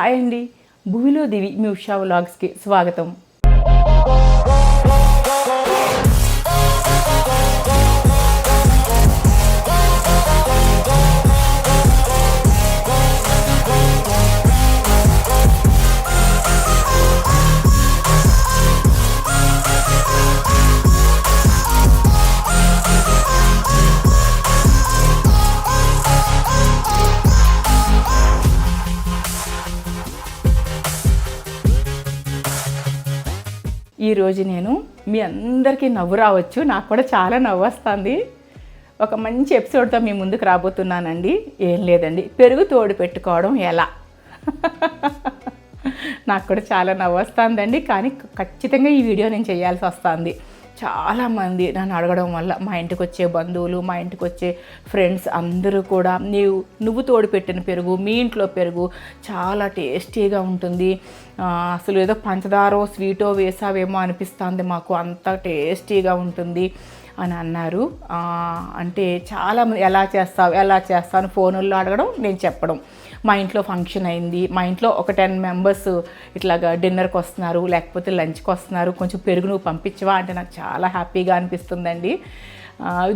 Hi అండి, భూమిలో దివి మీ ఉషా వ్లాగ్స్కి స్వాగతం. ఈరోజు నేను మీ అందరికీ నవ్వు రావచ్చు, నాకు కూడా చాలా నవ్వు వస్తుంది. ఒక మంచి ఎపిసోడ్తో మీ ముందుకు రాబోతున్నానండి. ఏం లేదండి, పెరుగు తోడు పెట్టుకోవడం ఎలా నాకు కూడా చాలా నవ్వు వస్తుందండి. కానీ ఖచ్చితంగా ఈ వీడియో నేను చేయాల్సి వస్తుంది. చాలామంది నన్ను అడగడం వల్ల మా ఇంటికి వచ్చే బంధువులు, మా ఇంటికి వచ్చే ఫ్రెండ్స్ అందరూ కూడా నువ్వు తోడు పెట్టిన పెరుగు, మీ ఇంట్లో పెరుగు చాలా టేస్టీగా ఉంటుంది, అసలు ఏదో పంచదారో స్వీటో వేసావేమో అనిపిస్తుంది మాకు, అంత టేస్టీగా ఉంటుంది అని అన్నారు. అంటే చాలామంది ఎలా చేస్తాను ఫోనుల్లో అడగడం, నేను చెప్పడం. మా ఇంట్లో ఫంక్షన్ అయింది, మా ఇంట్లో ఒక 10 మెంబర్స్ ఇట్లాగా డిన్నర్కి వస్తున్నారు, లేకపోతే లంచ్కి వస్తున్నారు, కొంచెం పెరుగు నువ్వు పంపించవా అంటే నాకు చాలా హ్యాపీగా అనిపిస్తుందండి.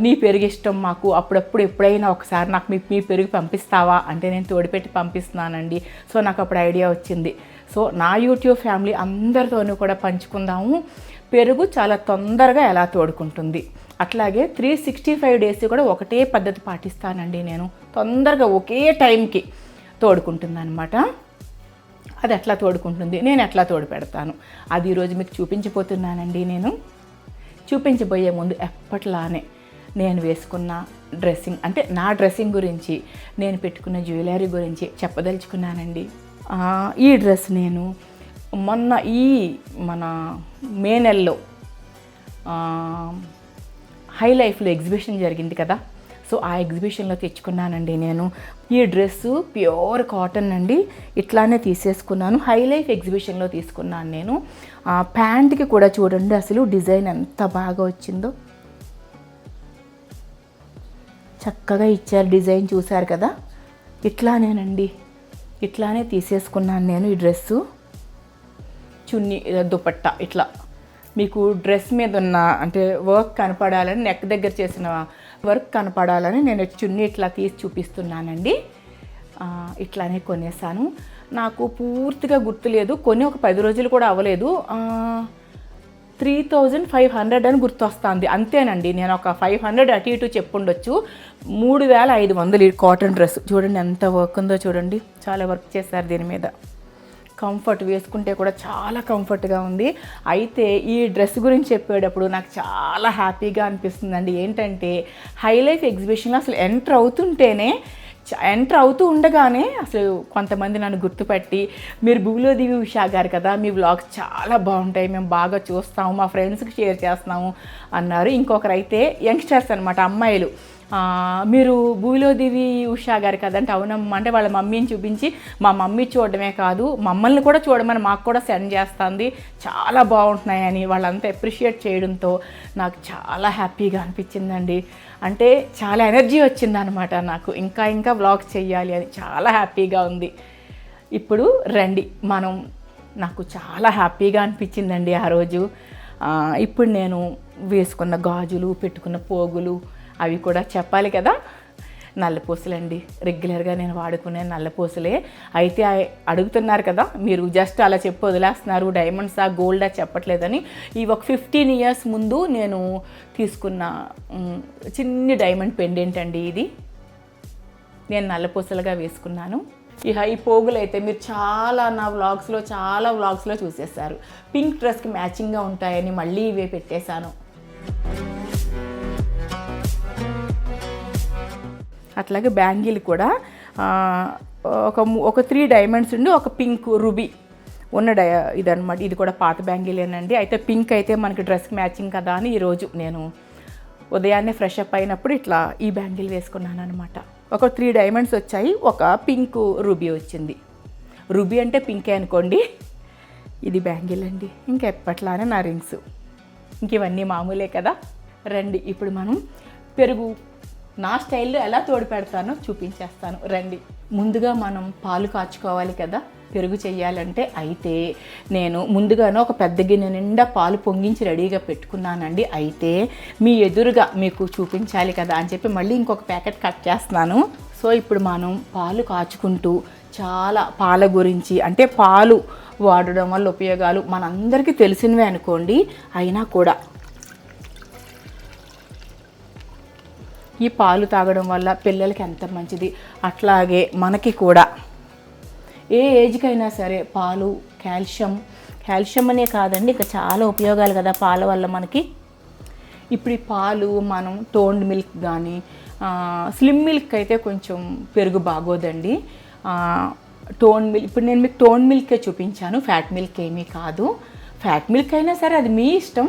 నీ పెరుగు ఇష్టం మాకు, అప్పుడప్పుడు ఎప్పుడైనా ఒకసారి నాకు మీ పెరుగు పంపిస్తావా అంటే నేను తోడిపెట్టి పంపిస్తున్నానండి. సో నాకు అప్పుడు ఐడియా వచ్చింది, సో నా యూట్యూబ్ ఫ్యామిలీ అందరితోనూ కూడా పంచుకుందాము పెరుగు చాలా తొందరగా ఎలా తోడుకుంటుంది. అట్లాగే 365 డేస్ కూడా ఒకటే పద్ధతి పాటిస్తానండి నేను, తొందరగా ఒకే టైంకి తోడుకుంటుంది అనమాట. అది ఎట్లా తోడుకుంటుంది, నేను ఎట్లా తోడు పెడతాను, అది ఈరోజు మీకు చూపించబోతున్నానండి. నేను చూపించబోయే ముందు ఎప్పట్లానే నేను వేసుకున్న డ్రెస్సింగ్, అంటే నా డ్రెస్సింగ్ గురించి, నేను పెట్టుకున్న జ్యువెలరీ గురించి చెప్పదలుచుకున్నానండి. ఈ డ్రెస్ నేను మొన్న మన మే నెలలో హై లైఫ్లో ఎగ్జిబిషన్ జరిగింది కదా, సో ఆ ఎగ్జిబిషన్లో తెచ్చుకున్నానండి నేను. ఈ డ్రెస్సు ప్యూర్ కాటన్ అండి, ఇట్లానే తీసేసుకున్నాను. హై లైఫ్ ఎగ్జిబిషన్లో తీసుకున్నాను నేను. ప్యాంట్కి కూడా చూడండి అసలు డిజైన్ ఎంత బాగా వచ్చిందో, చక్కగా ఇచ్చారు డిజైన్, చూశారు కదా. ఇట్లానేనండి, ఇట్లానే తీసేసుకున్నాను నేను ఈ డ్రెస్సు. చున్నీ దుపట్టా ఇట్లా మీకు డ్రెస్ మీద ఉన్న అంటే వర్క్ కనపడాలని, నెక్ దగ్గర చేసిన వర్క్ కనపడాలని నేను చున్నీ ఇట్లా తీసి చూపిస్తున్నానండి. ఇట్లానే కొనేసాను. నాకు పూర్తిగా గుర్తులేదు, కొన్ని ఒక 10 రోజులు కూడా అవ్వలేదు. 3500 అని గుర్తొస్తుంది అంతేనండి. నేను ఒక 500 అటు ఇటు చెప్పుండొచ్చు. 3500 కాటన్ డ్రెస్ చూడండి ఎంత వర్క్ ఉందో చూడండి, చాలా వర్క్ చేశారు దీని మీద. కంఫర్ట్, వేసుకుంటే కూడా చాలా కంఫర్ట్గా ఉంది. అయితే ఈ డ్రెస్ గురించి చెప్పేటప్పుడు నాకు చాలా హ్యాపీగా అనిపిస్తుందండి. ఏంటంటే హై లైఫ్ ఎగ్జిబిషన్లో అసలు ఎంటర్ అవుతూ ఉండగానే అసలు కొంతమంది నన్ను గుర్తుపట్టి, మీరు భూమిలో దివి ఉషా గారు కదా, మీ వ్లాగ్స్ చాలా బాగుంటాయి, మేము బాగా చూస్తాము, మా ఫ్రెండ్స్కి షేర్ చేస్తున్నాము అన్నారు. ఇంకొకరు అయితే యంగ్స్టర్స్ అనమాట, అమ్మాయిలు, మీరు భూమిలో దివి ఉషా గారు కదంటే అవునమ్మా అంటే వాళ్ళ మమ్మీని చూపించి, మా మమ్మీ చూడడమే కాదు మమ్మల్ని కూడా చూడమని మాకు కూడా సెండ్ చేస్తుంది, చాలా బాగుంటున్నాయని వాళ్ళంతా అప్రిషియేట్ చేయడంతో నాకు చాలా హ్యాపీగా అనిపించిందండి. అంటే చాలా ఎనర్జీ వచ్చిందనమాట నాకు, ఇంకా వ్లాగ్స్ చెయ్యాలి అని చాలా హ్యాపీగా ఉంది. ఇప్పుడు రండి నాకు చాలా హ్యాపీగా అనిపించిందండి ఆ రోజు. ఇప్పుడు నేను వేసుకున్న గాజులు, పెట్టుకున్న పోగులు అవి కూడా చెప్పాలి కదా. నల్లపూసలండి, రెగ్యులర్గా నేను వాడుకునే నల్లపూసలే. అయితే అడుగుతున్నారు కదా మీరు, జస్ట్ అలా చెప్పి వదిలేస్తున్నారు, డైమండ్సా గోల్డా చెప్పట్లేదని. ఈ ఒక 15 ఇయర్స్ ముందు నేను తీసుకున్న చిన్ని డైమండ్ పెండెంట్ అండి ఇది, నేను నల్లపూసలుగా వేసుకున్నాను. ఈ పోగులు అయితే మీరు నా వ్లాగ్స్లో చూసేశారు. పింక్ డ్రెస్కి మ్యాచింగ్గా ఉంటాయని మళ్ళీ ఇవే పెట్టేశాను. అట్లాగే బ్యాంగిల్ కూడా ఒక 3 డైమండ్స్ ఉండి ఒక పింక్ రూబీ ఉన్న ఇదనమాట. ఇది కూడా పాత బ్యాంగిలేనండి. అయితే పింక్ అయితే మనకి డ్రెస్కి మ్యాచింగ్ కదా అని ఈరోజు నేను ఉదయాన్నే ఫ్రెష్ అప్ అయినప్పుడు ఇట్లా ఈ బ్యాంగిల్ వేసుకున్నాను అనమాట. ఒక 3 డైమండ్స్ వచ్చాయి, ఒక పింక్ రూబీ వచ్చింది. రూబీ అంటే పింకే అనుకోండి. ఇది బ్యాంగిల్ అండి, ఇంకా ఎప్పట్లానే నా రింగ్స్, ఇంక ఇవన్నీ మామూలే కదా. రండి ఇప్పుడు మనం పెరుగు నా స్టైల్లో ఎలా తోడు పెడతానో చూపించేస్తాను రండి. ముందుగా మనం పాలు కాచుకోవాలి కదా. పెరుగు చేయాలంటే అయితే నేను ముందుగానే ఒక పెద్ద గిన్నె నిండా పాలు పొంగించి రెడీగా పెట్టుకున్నానండి. అయితే మీ ఎదురుగా మీకు చూపించాలి కదా అని చెప్పి మళ్ళీ ఇంకొక ప్యాకెట్ కట్ చేస్తున్నాను. సో ఇప్పుడు మనం పాలు కాచుకుంటూ చాలా పాల గురించి, అంటే పాలు వాడడం వల్ల ఉపయోగాలు మనందరికీ తెలిసినవే అనుకోండి, అయినా కూడా ఈ పాలు తాగడం వల్ల పిల్లలకి ఎంత మంచిది, అట్లాగే మనకి కూడా ఏ ఏజ్కైనా సరే పాలు కాల్షియం అనే కాదండి, ఇంకా చాలా ఉపయోగాలు కదా పాల వల్ల మనకి. ఇప్పుడు ఈ పాలు మనం టోన్డ్ మిల్క్ కానీ స్లిమ్ మిల్క్ అయితే కొంచెం పెరుగు బాగోదండి. టోన్ మిల్క్ ఇప్పుడు నేను మీకు టోన్ మిల్కే చూపించాను, ఫ్యాట్ మిల్క్ ఏమీ కాదు. ఫ్యాట్ మిల్క్ అయినా సరే అది మీ ఇష్టం,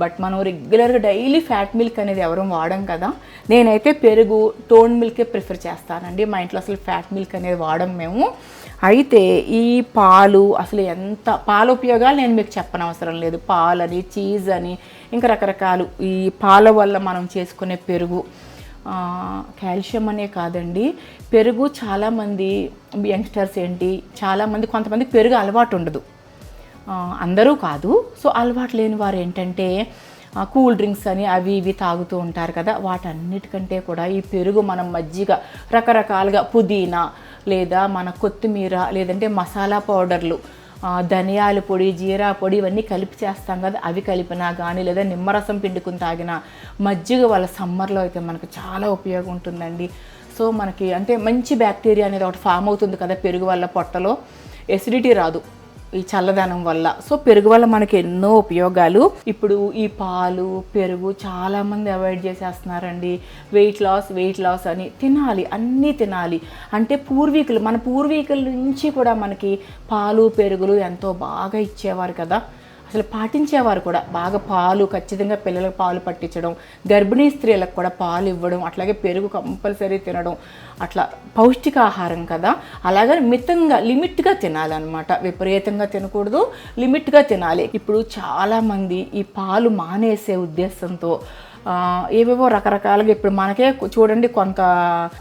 బట్ మనం రెగ్యులర్గా డైలీ ఫ్యాట్ మిల్క్ అనేది ఎవరూ వాడం కదా. నేనైతే పెరుగు టోన్ మిల్కే ప్రిఫర్ చేస్తానండి. మా ఇంట్లో అసలు ఫ్యాట్ మిల్క్ అనేది వాడం మేము. అయితే ఈ పాలు అసలు ఎంత పాల ఉపయోగాలు నేను మీకు చెప్పనవసరం లేదు. పాలని, చీజ్ అని, ఇంకా రకరకాలు ఈ పాల వల్ల మనం చేసుకునే పెరుగు కాల్షియం అనే కాదండి. పెరుగు చాలామంది యంగ్స్టర్స్ చాలామంది కొంతమంది పెరుగు అలవాటు ఉండదు, అందరూ కాదు. సో అలవాటు లేని వారు ఏంటంటే కూల్ డ్రింక్స్ అని అవి ఇవి తాగుతూ ఉంటారు కదా. వాటన్నిటికంటే కూడా ఈ పెరుగు మనం మజ్జిగ రకరకాలుగా పుదీనా లేదా మన కొత్తిమీర లేదంటే మసాలా పౌడర్లు, ధనియాల పొడి, జీరా పొడి ఇవన్నీ కలిపి చేస్తాం కదా, అవి కలిపినా కానీ లేదా నిమ్మరసం పిండుకుని తాగిన మజ్జిగ వల్ల సమ్మర్లో అయితే మనకు చాలా ఉపయోగం ఉంటుందండి. సో మనకి అంటే మంచి బ్యాక్టీరియా అనేది ఒకటి ఫామ్ అవుతుంది కదా పెరుగు వల్ల, పొట్టలో ఎసిడిటీ రాదు ఈ చల్లదనం వల్ల. సో పెరుగు వల్ల మనకి ఎన్నో ఉపయోగాలు. ఇప్పుడు ఈ పాలు పెరుగు చాలామంది అవాయిడ్ చేసేస్తున్నారండి. వెయిట్ లాస్ అని. తినాలి, అన్నీ తినాలి. అంటే మన పూర్వీకుల నుంచి కూడా మనకి పాలు పెరుగులు ఎంతో బాగా ఇచ్చేవారు కదా, అసలు పాటించేవారు కూడా బాగా. పాలు ఖచ్చితంగా పిల్లలకు పాలు పట్టించడం, గర్భిణీ స్త్రీలకు కూడా పాలు ఇవ్వడం, అట్లాగే పెరుగు కంపల్సరీ తినడం, అట్లా పౌష్టికాహారం కదా. అలాగే మితంగా లిమిట్గా తినాలన్నమాట, విపరీతంగా తినకూడదు, లిమిట్గా తినాలి. ఇప్పుడు చాలామంది ఈ పాలు మానేసే ఉద్దేశంతో ఏవేవో రకరకాలుగా, ఇప్పుడు మనకే చూడండి కొంత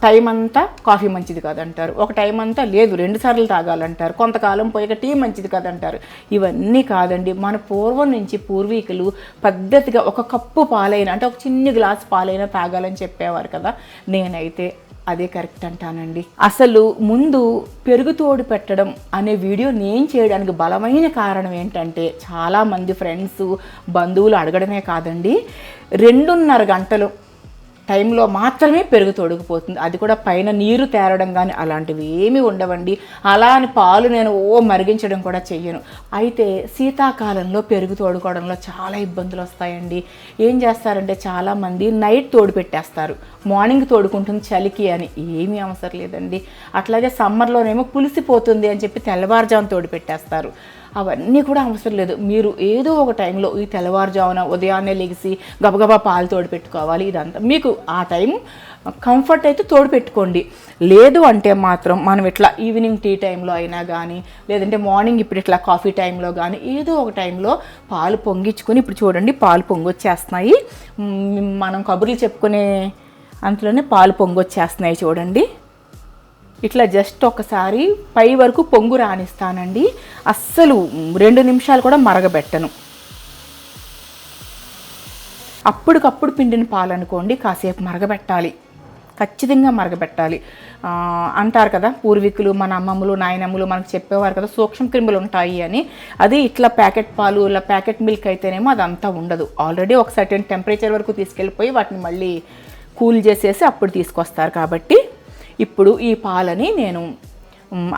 టైం అంతా కాఫీ మంచిది కాదంటారు, ఒక టైం అంతా లేదు 2 సార్లు తాగాలంటారు, కొంతకాలం పోయాక టీ మంచిది కాదంటారు. ఇవన్నీ కాదండి. మన పూర్వం నుంచి పూర్వీకులు పద్ధతిగా ఒక కప్పు పాలైనా, అంటే ఒక చిన్న గ్లాస్ పాలైనా తాగాలని చెప్పేవారు కదా. నేనైతే అదే కరెక్ట్ అంటానండి. అసలు ముందు పెరుగు తోడు పెట్టడం అనే వీడియో నేను చేయడానికి బలమైన కారణం ఏంటంటే, చాలామంది ఫ్రెండ్స్ బంధువులు అడగడమే కాదండి, 2.5 గంటలు టైంలో మాత్రమే పెరుగు తొడిగిపోతుంది. అది కూడా పైన నీరు తేరడం కానీ అలాంటివి ఏమీ ఉండవండి. అలా అని పాలు నేను మరిగించడం కూడా చెయ్యను. అయితే శీతాకాలంలో పెరుగు తోడుకోవడంలో చాలా ఇబ్బందులు వస్తాయండి. ఏం చేస్తారంటే చాలామంది నైట్ తోడు పెట్టేస్తారు, మార్నింగ్ తోడుకుంటుంది చలికి అని. ఏమీ అవసరం లేదండి. అట్లాగే సమ్మర్లోనేమో పులిసిపోతుంది అని చెప్పి తెల్లవారుజామున తోడు పెట్టేస్తారు. అవన్నీ కూడా అవసరం లేదు. మీరు ఏదో ఒక టైంలో ఈ తెల్లవారుజామున ఉదయాన్నే లెగిసి గబగబా పాలు తోడు పెట్టుకోవాలి. ఇదంతా మీకు ఆ టైం కంఫర్ట్ అయితే తోడు పెట్టుకోండి. లేదు అంటే మాత్రం మనం ఇట్లా ఈవినింగ్ టీ టైంలో అయినా కానీ, లేదంటే మార్నింగ్ ఇప్పుడు ఇట్లా కాఫీ టైంలో కానీ ఏదో ఒక టైంలో పాలు పొంగించుకొని, ఇప్పుడు చూడండి పాలు పొంగొచ్చేస్తున్నాయి. మనం కబుర్లు చెప్పుకునే అంతలోనే పాలు పొంగొచ్చేస్తున్నాయి చూడండి. ఇట్లా జస్ట్ ఒకసారి పై వరకు పొంగు రానిస్తానండి. అస్సలు 2 నిమిషాలు కూడా మరగబెట్టను. అప్పటికప్పుడు పిండిన పాలు అనుకోండి, కాసేపు మరగబెట్టాలి, ఖచ్చితంగా మరగబెట్టాలి. అంటారు కదా పూర్వీకులు, మన అమ్మమ్మలు నాయనమ్మలు మనకు చెప్పేవారు కదా, సూక్ష్మ క్రిములు ఉంటాయి అని. అది ఇట్లా ప్యాకెట్ పాలు ఇలా ప్యాకెట్ మిల్క్ అయితేనేమో అదంతా ఉండదు. ఆల్రెడీ ఒక సర్టెన్ టెంపరేచర్ వరకు తీసుకెళ్ళిపోయి వాటిని మళ్ళీ కూల్ చేసేసి అప్పుడు తీసుకొస్తారు. కాబట్టి ఇప్పుడు ఈ పాలని నేను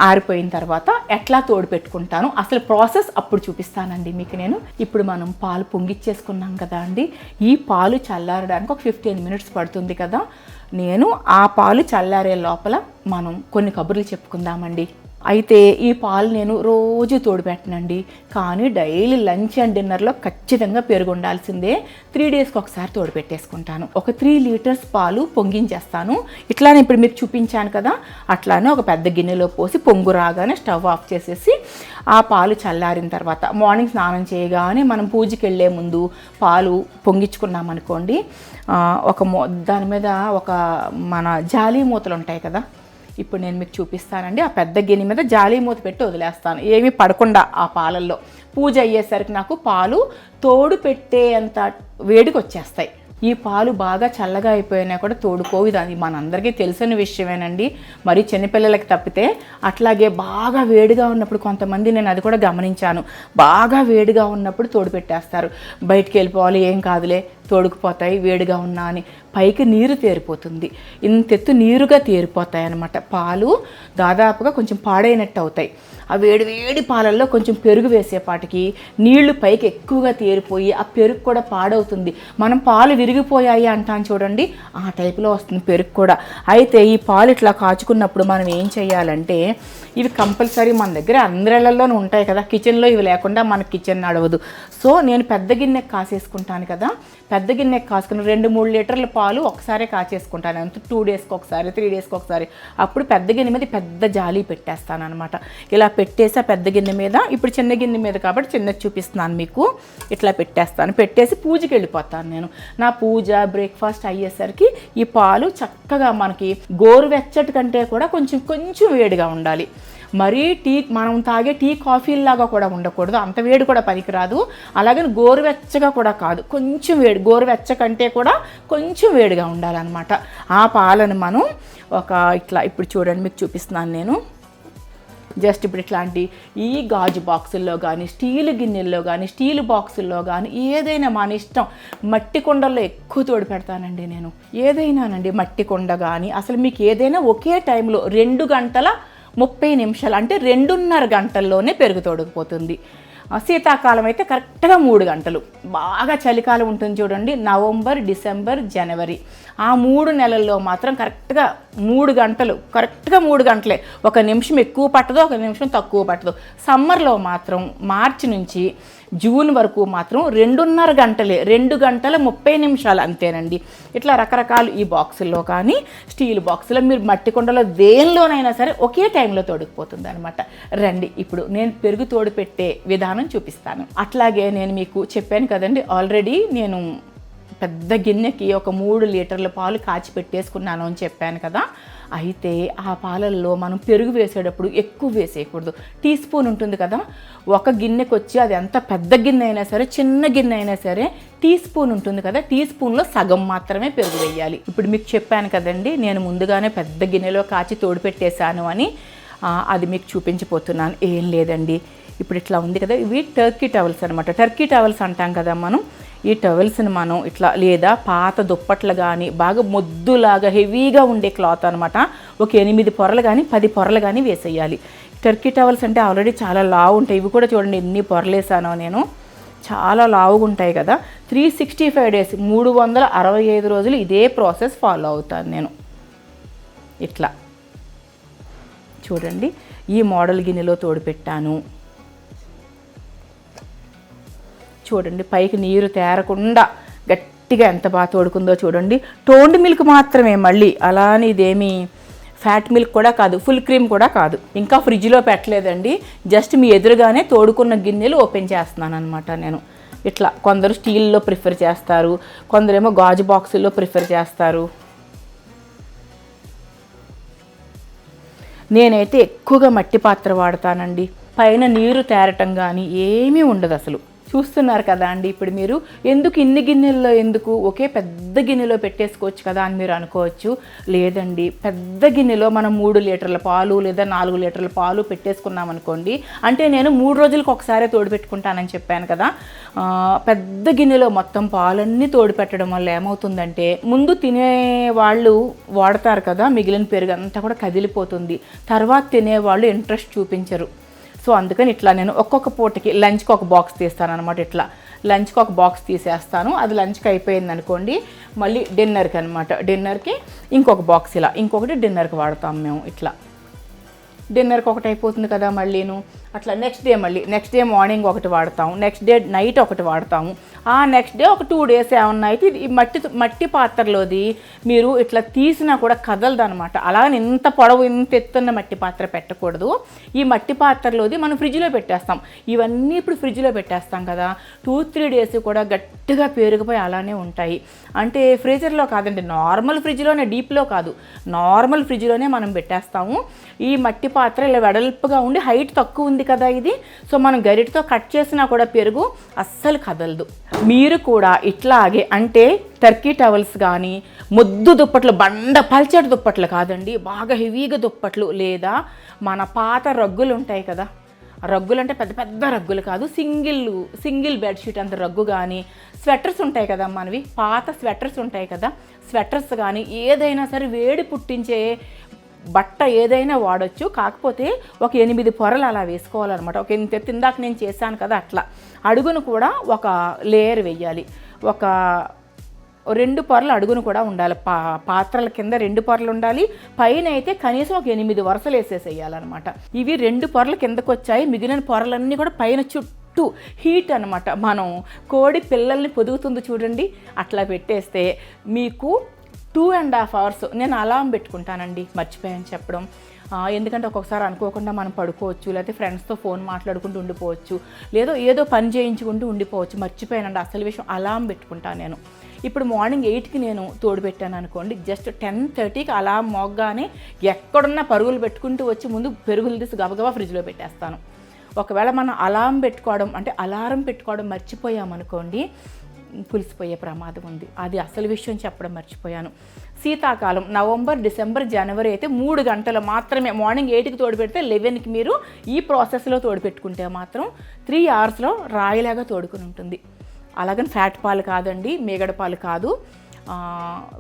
ఆరిపోయిన తర్వాత ఎట్లా తోడు పెట్టుకుంటాను అసలు ప్రాసెస్ అప్పుడు చూపిస్తానండి మీకు నేను. ఇప్పుడు మనం పాలు పొంగిచ్చేసుకున్నాం కదా అండి, ఈ పాలు చల్లారడానికి ఒక 15 మినిట్స్ పడుతుంది కదా. నేను ఆ పాలు చల్లారే లోపల మనం కొన్ని కబుర్లు చెప్పుకుందామండి. అయితే ఈ పాలు నేను రోజు తోడుపెట్టనండి, కానీ డైలీ లంచ్ అండ్ డిన్నర్లో ఖచ్చితంగా పెరుగు ఉండాల్సిందే. 3 డేస్కి ఒకసారి తోడుపెట్టేసుకుంటాను. ఒక 3 లీటర్స్ పాలు పొంగించేస్తాను. ఇట్లానే ఇప్పుడు మీకు చూపించాను కదా, అట్లానే ఒక పెద్ద గిన్నెలో పోసి పొంగు రాగానే స్టవ్ ఆఫ్ చేసేసి ఆ పాలు చల్లారిన తర్వాత మార్నింగ్ స్నానం చేయగానే మనం పూజకి వెళ్ళే ముందు పాలు పొంగించుకున్నాం అనుకోండి, దాని మీద ఒక మన జాలి మూతలు ఉంటాయి కదా, ఇప్పుడు నేను మీకు చూపిస్తానండి. ఆ పెద్ద గిన్నె మీద జాలి మూత పెట్టి వదిలేస్తాను, ఏమీ పడకుండా ఆ పాలల్లో. పూజ అయ్యేసరికి నాకు పాలు తోడు పెట్టేంత వేడికి వచ్చేస్తాయి. ఈ పాలు బాగా చల్లగా అయిపోయినా కూడా తోడుకోవు. ఇది మనందరికీ తెలిసిన విషయమేనండి, మరి చిన్నపిల్లలకి తప్పితే. అట్లాగే బాగా వేడిగా ఉన్నప్పుడు కొంతమంది, నేను అది కూడా గమనించాను, బాగా వేడిగా ఉన్నప్పుడు తోడు పెట్టేస్తారు. బయటికి వెళ్ళిపోవాలి, ఏం కాదులే తోడుకుపోతాయి వేడిగా ఉన్నా అని. పైకి నీరు తేరిపోతుంది, ఇంతెత్తు నీరుగా తేరిపోతాయి అన్నమాట. పాలు దాదాపుగా కొంచెం పాడైనట్టు అవుతాయి. ఆ వేడి పాలల్లో కొంచెం పెరుగు వేసేపాటికి నీళ్లు పైకి ఎక్కువగా తేరిపోయి ఆ పెరుగు కూడా పాడవుతుంది. మనం పాలు విరిగిపోయాయి అంటాను చూడండి, ఆ టైపులో వస్తుంది పెరుగు కూడా. అయితే ఈ పాలు ఇట్లా కాచుకున్నప్పుడు మనం ఏం చేయాలంటే, ఇవి కంపల్సరీ మన దగ్గర అందరిళ్లలోనూ ఉంటాయి కదా, కిచెన్లో ఇవి లేకుండా మన కిచెన్ నడవదు. సో నేను పెద్ద గిన్నెకి కాసేసుకుంటాను కదా, పెద్ద గిన్నెకి కాసుకుని 2-3 లీటర్ల పాలు ఒకసారి కాచేసుకుంటాను. అంత 2 డేస్కి ఒకసారి, 3 డేస్కి ఒకసారి. అప్పుడు పెద్ద గిన్నె మీద పెద్ద జాలి పెట్టేస్తాను అనమాట. ఇలా పెట్టేసి ఆ పెద్ద గిన్నె మీద, ఇప్పుడు చిన్న గిన్నె మీద కాబట్టి చిన్నది చూపిస్తున్నాను మీకు, ఇట్లా పెట్టేస్తాను. పెట్టేసి పూజకి వెళ్ళిపోతాను నేను. నా పూజ బ్రేక్ఫాస్ట్ అయ్యేసరికి ఈ పాలు చక్కగా మనకి గోరువెచ్చటి కంటే కూడా కొంచెం వేడిగా ఉండాలి. మరీ మనం తాగే టీ కాఫీలాగా కూడా ఉండకూడదు, అంత వేడి కూడా పనికిరాదు. అలాగని గోరువెచ్చగా కూడా కాదు, కొంచెం వేడి, గోరువెచ్చ కంటే కూడా కొంచెం వేడిగా ఉండాలన్నమాట. ఆ పాలను మనం ఇట్లా ఇప్పుడు చూడండి మీకు చూపిస్తున్నాను నేను. జస్ట్ ఇప్పుడు ఇట్లాంటి ఈ గాజు బాక్సుల్లో కానీ, స్టీల్ గిన్నెల్లో కానీ, స్టీల్ బాక్సుల్లో కానీ, ఏదైనా మన ఇష్టం. మట్టి కుండల్లో ఎక్కువ తోడు పెడతానండి నేను, ఏదైనానండి. మట్టి కుండ కానీ, అసలు మీకు ఏదైనా ఒకే టైంలో 2 గంటల 30 నిమిషాలు, అంటే 2.5 గంటల్లోనే పెరుగు తోడుకుపోతుంది. శీతాకాలం అయితే కరెక్ట్గా 3 గంటలు. బాగా చలికాలం ఉంటుంది చూడండి, నవంబర్, డిసెంబర్, జనవరి, ఆ 3 నెలల్లో మాత్రం కరెక్ట్గా 3 గంటలు, కరెక్ట్గా 3 గంటలే. 1 నిమిషం ఎక్కువ పట్టదు, 1 నిమిషం తక్కువ పట్టదు. సమ్మర్లో మాత్రం మార్చి నుంచి జూన్ వరకు మాత్రం 2.5 గంటలే, 2 గంటల 30 నిమిషాలు అంతేనండి. ఇట్లా రకరకాలు ఈ బాక్సుల్లో కానీ, స్టీల్ బాక్సులో, మీరు మట్టి కుండలో దేనిలోనైనా సరే ఒకే టైంలో తోడుకుపోతుంది అనమాట. రండి ఇప్పుడు నేను పెరుగు తోడు పెట్టే విధానం చూపిస్తాను. అట్లాగే నేను మీకు చెప్పాను కదండి, ఆల్రెడీ నేను పెద్ద గిన్నెకి ఒక 3 లీటర్ల పాలు కాచి పెట్టేసుకున్నాను అని చెప్పాను కదా. అయితే ఆ పాలల్లో మనం పెరుగు వేసేటప్పుడు ఎక్కువ వేసేయకూడదు. టీ స్పూన్ ఉంటుంది కదా, ఒక గిన్నెకి వచ్చి, అది ఎంత పెద్ద గిన్నె అయినా సరే, చిన్న గిన్నె అయినా సరే, టీ స్పూన్ ఉంటుంది కదా, టీ స్పూన్లో సగం మాత్రమే పెరుగు వేయాలి. ఇప్పుడు మీకు చెప్పాను కదండి, నేను ముందుగానే పెద్ద గిన్నెలో కాచి తోడు పెట్టేశాను అని. అది మీకు చూపించిపోతున్నాను. ఏం లేదండి, ఇప్పుడు ఇట్లా ఉంది కదా, ఇవి టర్కీ టవల్స్ అనమాట. టర్కీ టవల్స్ అంటాం కదా మనం. ఈ టవల్స్ని మనం ఇట్లా, లేదా పాత దుప్పట్లు కానీ, బాగా మొద్దులాగా హెవీగా ఉండే క్లాత్ అనమాట, ఒక 8 పొరలు కానీ 10 పొరలు కానీ వేసేయాలి. టర్కీ టవల్స్ అంటే ఆల్రెడీ చాలా లావు ఉంటాయి. ఇవి కూడా చూడండి ఎన్ని పొరలు వేసానో నేను, చాలా లావుగా ఉంటాయి కదా. 365 డేస్, 365 రోజులు ఇదే ప్రాసెస్ ఫాలో అవుతాను నేను. ఇట్లా చూడండి, ఈ మోడల్ గిన్నెలో తోడు పెట్టాను. చూడండి పైకి నీరు తేరకుండా గట్టిగా ఎంత బాగా తోడుకుందో చూడండి. టోన్డ్ మిల్క్ మాత్రమే, మళ్ళీ అలానే ఇదేమి ఫ్యాట్ మిల్క్ కూడా కాదు, ఫుల్ క్రీమ్ కూడా కాదు. ఇంకా ఫ్రిడ్జ్లో పెట్టలేదండి, జస్ట్ మీ ఎదురుగానే తోడుకున్న గిన్నెలు ఓపెన్ చేస్తున్నాను అనమాట నేను. ఇట్లా కొందరు స్టీల్లో ప్రిఫర్ చేస్తారు, కొందరేమో గాజు బాక్సుల్లో ప్రిఫర్ చేస్తారు. నేనైతే ఎక్కువగా మట్టి పాత్ర వాడతానండి. పైన నీరు తేరటం కానీ ఏమీ ఉండదు అసలు. చూస్తున్నారు కదా అండి, ఇప్పుడు మీరు ఎందుకు ఇన్ని గిన్నెల్లో, ఎందుకు ఒకే పెద్ద గిన్నెలో పెట్టేసుకోవచ్చు కదా అని మీరు అనుకోవచ్చు. లేదండి, పెద్ద గిన్నెలో మనం 3 లీటర్ల పాలు లేదా 4 లీటర్ల పాలు పెట్టేసుకున్నాం అనుకోండి, అంటే నేను 3 రోజులకు ఒకసారి తోడు పెట్టుకుంటానని చెప్పాను కదా. పెద్ద గిన్నెలో మొత్తం పాలన్నీ తోడు పెట్టడం వల్ల ఏమవుతుందంటే, ముందు తినే వాళ్ళు వాడతారు కదా, మిగిలిన పెరుగు అంతా కూడా కదిలిపోతుంది. తర్వాత తినేవాళ్ళు ఇంట్రెస్ట్ చూపించరు. సో అందుకని ఇట్లా నేను ఒక్కొక్క పూటకి లంచ్కి ఒక బాక్స్ తీస్తాను అనమాట. ఇట్లా లంచ్కి ఒక బాక్స్ తీసేస్తాను. అది లంచ్కి అయిపోయింది అనుకోండి, మళ్ళీ డిన్నర్కి అనమాట, డిన్నర్కి ఇంకొక బాక్స్, ఇలా ఇంకొకటి డిన్నర్కి వాడతాం మేము. ఇట్లా డిన్నర్కి ఒకటి అయిపోతుంది కదా, మళ్ళీను అట్లా నెక్స్ట్ డే మార్నింగ్ ఒకటి వాడతాము, నెక్స్ట్ డే నైట్ ఒకటి వాడతాము. నెక్స్ట్ డే ఒక 2 days ఏమన్నా అయితే ఈ మట్టి పాత్రలోది మీరు ఇట్లా తీసినా కూడా కదలదు అనమాట. అలాగని ఇంత పొడవు ఇంత ఎత్తున్న మట్టి పాత్ర పెట్టకూడదు. ఈ మట్టి పాత్రలోది మనం ఫ్రిడ్జ్లో పెట్టేస్తాం. ఇవన్నీ ఇప్పుడు ఫ్రిడ్జ్లో పెట్టేస్తాం కదా, 2-3 days కూడా గట్టిగా పేరుకుపోయి అలానే ఉంటాయి. అంటే ఫ్రీజర్లో కాదండి, నార్మల్ ఫ్రిడ్జ్లోనే, డీప్లో కాదు, నార్మల్ ఫ్రిడ్జ్లోనే మనం పెట్టేస్తాము. ఈ మట్టి పాత్ర ఇలా వెడల్పుగా ఉండి హైట్ తక్కువ ఉంది కదా ఇది, సో మనం గరిటతో కట్ చేసినా కూడా పెరుగు అస్సలు కదలదు. మీరు కూడా ఇట్లాగే అంటే టర్కీ టవల్స్ కానీ, ముద్దు దుప్పట్లు, పల్చటి దుప్పట్లు కాదండి, బాగా హెవీగా దుప్పట్లు, లేదా మన పాత రగ్గులు ఉంటాయి కదా, రగ్గులు అంటే పెద్ద పెద్ద రగ్గులు కాదు, సింగిల్ బెడ్షీట్ అంత రగ్గు కానీ, స్వెటర్స్ ఉంటాయి కదా మనవి, పాత స్వెటర్స్ ఉంటాయి కదా, స్వెటర్స్ కానీ ఏదైనా సరే వేడి పుట్టించే బట్ట ఏదైనా వాడచ్చు. కాకపోతే ఒక 8 పొరలు అలా వేసుకోవాలన్నమాట. ఒక ఇంత ఇందాక నేను చేశాను కదా అట్లా. అడుగును కూడా ఒక లేయర్ వేయాలి. ఒక 2 పొరలు అడుగును కూడా ఉండాలి. పాత్రల కింద 2 పొరలు ఉండాలి. పైన అయితే కనీసం ఒక 8 వరుసలు వేసేసేయాలన్నమాట. ఇవి 2 పొరలు కిందకు వచ్చాయి, మిగిలిన పొరలన్నీ కూడా పైన చుట్టూ హీట్ అనమాట. మనం కోడి పిల్లల్ని పొదుగుతుంది చూడండి, అట్లా పెట్టేస్తే మీకు 2.5 hours నేను అలారం పెట్టుకుంటానండి. మర్చిపోయాను చెప్పడం. ఎందుకంటే ఒక్కొక్కసారి అనుకోకుండా మనం పడుకోవచ్చు, లేకపోతే ఫ్రెండ్స్తో ఫోన్ మాట్లాడుకుంటూ ఉండిపోవచ్చు, ఏదో పని చేయించుకుంటూ ఉండిపోవచ్చు. మర్చిపోయానండి అసలు విషయం, అలారం పెట్టుకుంటాను నేను. ఇప్పుడు మార్నింగ్ 8కి నేను తోడు పెట్టాను అనుకోండి, జస్ట్ 10:30కి అలారం మోగ్గానే ఎక్కడున్నా పరుగులు పెట్టుకుంటూ వచ్చి ముందు పెరుగులు తీసి గబగబా ఫ్రిడ్జ్లో పెట్టేస్తాను. ఒకవేళ మనం అలారం పెట్టుకోవడం మర్చిపోయామనుకోండి, పులిసిపోయే ప్రమాదం ఉంది. అది అసలు విషయం చెప్పడం మర్చిపోయాను. శీతాకాలం నవంబర్, డిసెంబర్, జనవరి అయితే 3 గంటలు మాత్రమే. మార్నింగ్ 8కి తోడు పెడితే 11కి మీరు ఈ ప్రాసెస్లో తోడు పెట్టుకుంటే మాత్రం 3 hours రాయిలాగా తోడుకుని ఉంటుంది. అలాగని ఫ్యాట్ పాలు కాదండి, మీగడ పాలు కాదు.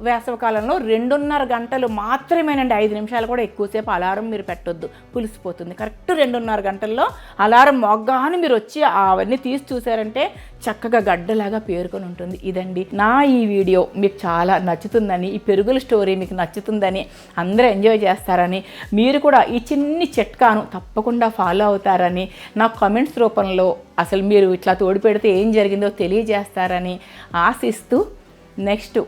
వేసవికాలంలో 2.5 గంటలు మాత్రమేనండి. 5 నిమిషాలు కూడా ఎక్కువసేపు అలారం మీరు పెట్టొద్దు, పులిసిపోతుంది. కరెక్ట్ 2.5 గంటల్లో అలారం మొగ్గాను మీరు వచ్చి అవన్నీ తీసి చూసారంటే చక్కగా గడ్డలాగా పేరుకొని ఉంటుంది. ఇదండి నా ఈ వీడియో మీకు చాలా నచ్చుతుందని, ఈ పెరుగుల స్టోరీ మీకు నచ్చుతుందని, అందరూ ఎంజాయ్ చేస్తారని, మీరు కూడా ఈ చిన్ని చిట్కాను తప్పకుండా ఫాలో అవుతారని, నా కామెంట్స్ రూపంలో అసలు మీరు ఇట్లా తోడు పెడితే ఏం జరిగిందో తెలియజేస్తారని ఆశిస్తూ నెక్స్ట్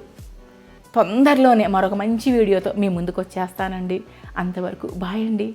తొందరలోనే మరొక మంచి వీడియోతో మీ ముందుకు వచ్చేస్తానండి. అంతవరకు బాయ్ అండి.